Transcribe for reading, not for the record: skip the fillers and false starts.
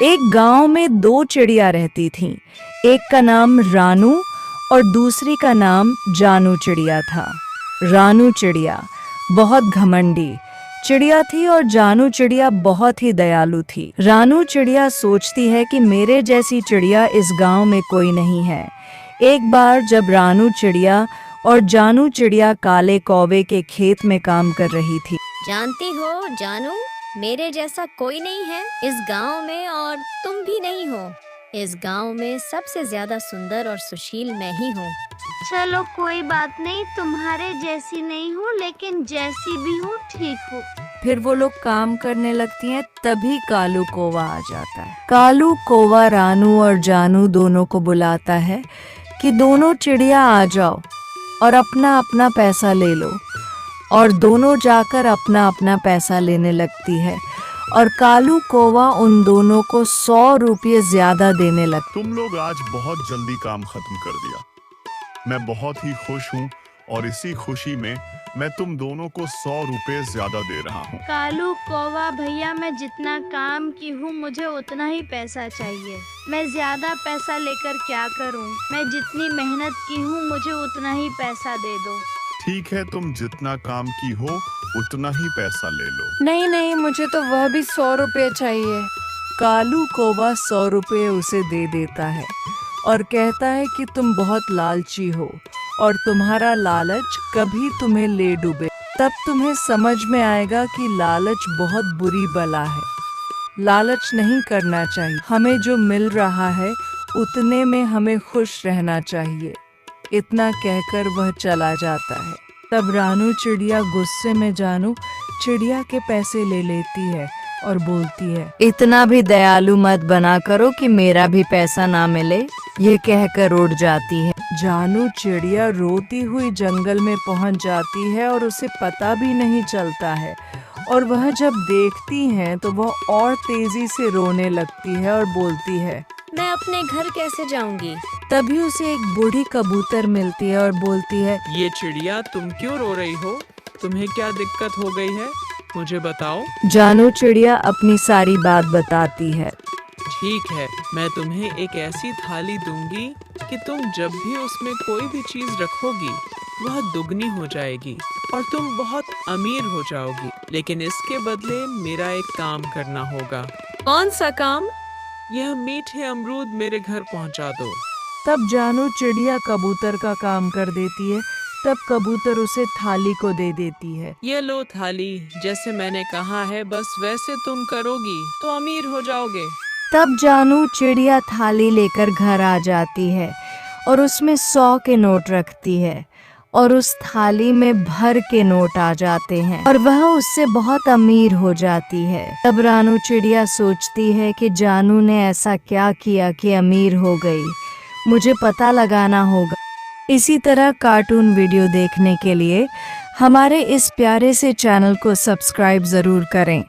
एक गांव में दो चिड़िया रहती थीं। एक का नाम रानू और दूसरी का नाम जानू चिड़िया था। रानू चिड़िया बहुत घमंडी चिड़िया थी और जानू चिड़िया बहुत ही दयालु थी। रानू चिड़िया सोचती है कि मेरे जैसी चिड़िया इस गांव में कोई नहीं है। एक बार जब रानू चिड़िया और जानू चिड़िया काले कौवे के खेत में काम कर रही थी। जानती हो जानू, मेरे जैसा कोई नहीं है इस गांव में और तुम भी नहीं हो। इस गांव में सबसे ज्यादा सुंदर और सुशील मैं ही हूँ। चलो कोई बात नहीं, तुम्हारे जैसी नहीं हूँ लेकिन जैसी भी हूँ ठीक हूँ। फिर वो लोग काम करने लगती हैं, तभी कालू कौवा आ जाता है। कालू कौवा रानू और जानू दोनों को बुलाता है कि दोनों चिड़िया आ जाओ और अपना अपना पैसा ले लो। और दोनों जाकर अपना अपना पैसा लेने लगती है और कालू कौवा उन दोनों को 100 रुपये ज्यादा देने लगता। तुम लोग आज बहुत जल्दी काम खत्म कर दिया। मैं बहुत ही खुश हूँ और इसी खुशी में मैं तुम दोनों को 100 रुपये ज्यादा दे रहा हूँ। कालू कौवा भैया, मैं जितना काम की हूँ मुझे उतना ही पैसा चाहिए। मैं ज्यादा पैसा लेकर क्या करूँ? मैं जितनी मेहनत की हूँ मुझे उतना ही पैसा दे दो। ठीक है, तुम जितना काम की हो उतना ही पैसा ले लो। नहीं नहीं, मुझे तो वह भी 100 रुपये चाहिए। कालू कौवा 100 रुपये उसे दे देता है और कहता है कि तुम बहुत लालची हो और तुम्हारा लालच कभी तुम्हें ले डूबे। तब तुम्हें समझ में आएगा कि लालच बहुत बुरी बला है। लालच नहीं करना चाहिए। हमें जो मिल रहा है उतने में हमें खुश रहना चाहिए। इतना कहकर वह चला जाता है। तब रानू चिड़िया गुस्से में जानू चिड़िया के पैसे ले लेती है और बोलती है, इतना भी दयालु मत बना करो कि मेरा भी पैसा ना मिले। ये कहकर उड़ जाती है। जानू चिड़िया रोती हुई जंगल में पहुंच जाती है और उसे पता भी नहीं चलता है। और वह जब देखती है तो वह और तेजी से रोने लगती है और बोलती है, मैं अपने घर कैसे जाऊंगी? तभी उसे एक बूढ़ी कबूतर मिलती है और बोलती है, ये चिड़िया, तुम क्यों रो रही हो? तुम्हें क्या दिक्कत हो गई है? मुझे बताओ। जानू चिड़िया अपनी सारी बात बताती है। ठीक है, मैं तुम्हें एक ऐसी थाली दूंगी कि तुम जब भी उसमें कोई भी चीज रखोगी वह दुगनी हो जाएगी और तुम बहुत अमीर हो जाओगी। लेकिन इसके बदले मेरा एक काम करना होगा। कौन सा काम? यह मीठे अमरूद मेरे घर पहुंचा दो। तब जानू चिड़िया कबूतर का काम कर देती है। तब कबूतर उसे थाली को दे देती है। ये लो थाली, जैसे मैंने कहा है बस वैसे तुम करोगी तो अमीर हो जाओगे। तब जानू चिड़िया थाली लेकर घर आ जाती है और उसमें 100 के नोट रखती है और उस थाली में भर के नोट आ जाते हैं और वह उससे बहुत अमीर हो जाती है। तब रानू चिड़िया सोचती है कि जानू ने ऐसा क्या किया कि अमीर हो गई, मुझे पता लगाना होगा। इसी तरह कार्टून वीडियो देखने के लिए हमारे इस प्यारे से चैनल को सब्सक्राइब जरूर करें।